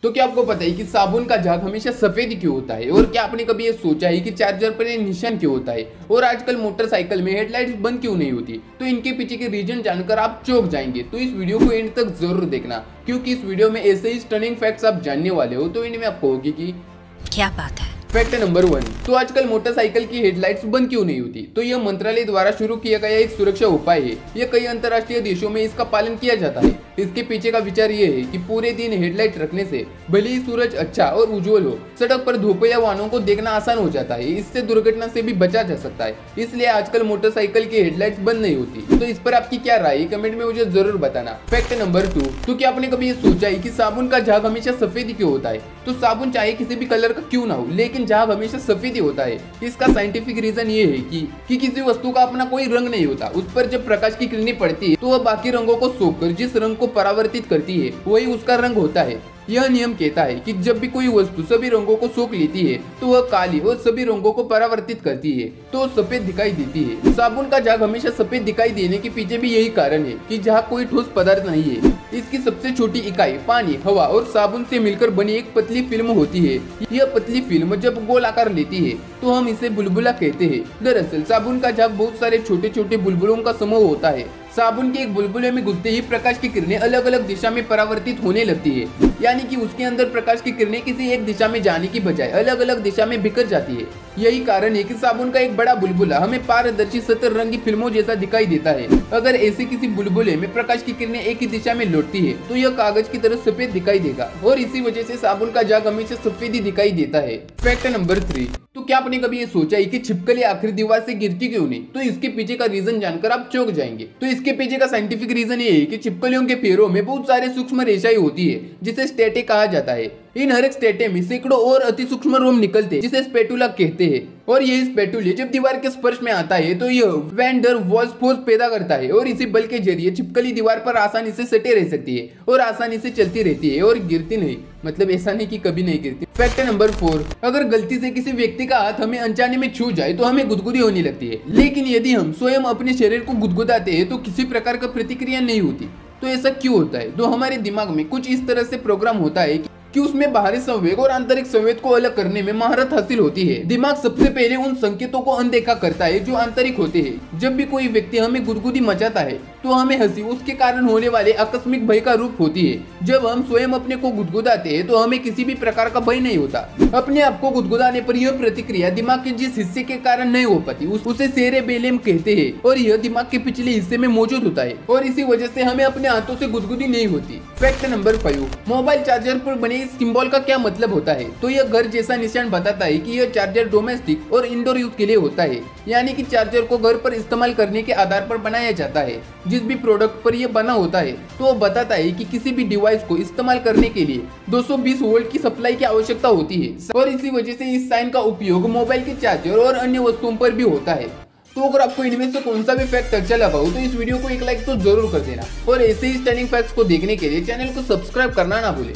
तो क्या आपको पता है कि साबुन का झाग हमेशा सफेद क्यों होता है? और क्या आपने कभी ये सोचा है कि चार्जर पर ये निशान क्यों होता है? और आजकल मोटरसाइकिल में हेडलाइट्स बंद क्यों नहीं होती? तो इनके पीछे के रीजन जानकर आप चौंक जाएंगे। तो इस वीडियो को एंड तक जरूर देखना, क्योंकि इस वीडियो में ऐसे ही स्टनिंग फैक्ट्स आप जानने वाले हो। तो इनमें आपको होगी कि क्या बात है। फैक्ट नंबर 1, तो आजकल मोटरसाइकिल की हेडलाइट्स बंद क्यों नहीं होती? तो यह मंत्रालय द्वारा शुरू किया गया एक सुरक्षा उपाय है। यह कई अंतर्राष्ट्रीय देशों में इसका पालन किया जाता है। इसके पीछे का विचार यह है कि पूरे दिन हेडलाइट रखने से भले ही सूरज अच्छा और उज्जवल हो, सड़क पर धूप या वाहनों को देखना आसान हो जाता है। इससे दुर्घटना से भी बचा जा सकता है। इसलिए आजकल मोटरसाइकिल की हेडलाइट्स बंद नहीं होती। तो इस पर आपकी क्या राय है, कमेंट में मुझे जरूर बताना। फैक्ट नंबर 2, तो क्या आपने कभी ये सोचा है कि साबुन का झाग हमेशा सफेद क्यों होता है? तो साबुन चाहे किसी भी कलर का क्यों ना हो, लेकिन झाग हमेशा सफेद ही होता है। इसका साइंटिफिक रीजन ये है कि किसी वस्तु का अपना कोई रंग नहीं होता। उस पर जब प्रकाश की किरणें पड़ती है तो वह बाकी रंगों को सोखकर जिस रंग को परावर्तित करती है वही उसका रंग होता है। यह नियम कहता है कि जब भी कोई वस्तु सभी रंगों को सोख लेती है तो वह काली और सभी रंगों को परावर्तित करती है, तो सफेद दिखाई देती है। साबुन का झाग हमेशा सफेद दिखाई देने के पीछे भी यही कारण है कि झाग कोई ठोस पदार्थ नहीं है। इसकी सबसे छोटी इकाई पानी, हवा और साबुन से मिलकर बनी एक पतली फिल्म होती है। यह पतली फिल्म जब गोल आकार लेती है तो हम इसे बुलबुला कहते हैं। दरअसल साबुन का झाग बहुत सारे छोटे छोटे बुलबुलों का समूह होता है। साबुन के एक बुलबुले में घुसते ही प्रकाश की किरणें अलग अलग दिशा में परावर्तित होने लगती है, यानी कि उसके अंदर प्रकाश की किरणें किसी एक दिशा में जाने की बजाय अलग अलग दिशा में बिखर जाती है। यही कारण है कि साबुन का एक बड़ा बुलबुला हमें पारदर्शी सतरंगी फिल्मों जैसा दिखाई देता है। अगर ऐसे किसी बुलबुले में प्रकाश की किरणें एक ही दिशा में लौटती है तो यह कागज की तरह सफेद दिखाई देगा, और इसी वजह से साबुन का झाग हमेशा सफेद ही दिखाई देता है। फैक्ट नंबर 3, तो क्या आपने कभी ये सोचा है कि छिपकली आखिरी दीवार से गिरती क्यों नहीं? तो इसके पीछे का रीजन जानकर आप चौंक जाएंगे। तो इसके पीछे का साइंटिफिक रीजन ये है कि छिपकलियों के पैरों में बहुत सारे सूक्ष्म रेशाएं होती है जिसे स्टेटे कहा जाता है। इन हर एक स्टेटे में सैकड़ों और अति सूक्ष्म रोम निकलते हैं जिसे स्पेटुला कहते हैं। और ये स्पेटुले जब दीवार के स्पर्श में आता है तो यह वैन डर वाल्स फोर्स पैदा करता है, और इसी बल के जरिए छिपकली दीवार पर आसानी से सटे रह सकती है और आसानी से चलती रहती है और गिरती नहीं। मतलब ऐसा नहीं कि कभी नहीं गिरती। फैक्ट नंबर 4, अगर गलती से किसी व्यक्ति का हाथ हमें अनजाने में छू जाए तो हमें गुदगुदी होने लगती है, लेकिन यदि हम स्वयं अपने शरीर को गुदगुदाते हैं तो किसी प्रकार का प्रतिक्रिया नहीं होती। तो ऐसा क्यों होता है? तो हमारे दिमाग में कुछ इस तरह से प्रोग्राम होता है कि उसमें बाहरी संवेग और आंतरिक संवेग को अलग करने में महारत हासिल होती है। दिमाग सबसे पहले उन संकेतों को अनदेखा करता है जो आंतरिक होते हैं। जब भी कोई व्यक्ति हमें गुदगुदी मचाता है तो हमें हंसी उसके कारण होने वाले आकस्मिक भय का रूप होती है। जब हम स्वयं अपने को गुदगुदाते हैं तो हमें किसी भी प्रकार का भय नहीं होता। अपने आप को गुदगुदाने पर यह प्रतिक्रिया दिमाग के जिस हिस्से के कारण नहीं हो पाती उसे सेरेबेलम कहते हैं, और यह दिमाग के पिछले हिस्से में मौजूद होता है, और इसी वजह से हमें अपने हाथों से गुदगुदी नहीं होती। फैक्ट नंबर 5, मोबाइल चार्जर पर बने इस सिंबल का क्या मतलब होता है? तो यह घर जैसा निशान बताता है कि यह चार्जर डोमेस्टिक और इंडोर यूज के लिए होता है, यानी कि चार्जर को घर पर इस्तेमाल करने के आधार पर बनाया जाता है। जिस भी प्रोडक्ट पर यह बना होता है तो वो बताता है कि किसी भी डिवाइस को इस्तेमाल करने के लिए 220 वोल्ट की सप्लाई की आवश्यकता होती है, और इसी वजह से इस साइन का उपयोग मोबाइल के चार्जर और अन्य वस्तुओं पर भी होता है। तो अगर आपको इनमें से कौन सा भी फैक्ट अच्छा लगा हो तो इस वीडियो को एक लाइक तो जरूर कर देना, और ऐसे ही स्टनिंग फैक्ट्स को देखने के लिए चैनल को सब्सक्राइब करना ना भूलें।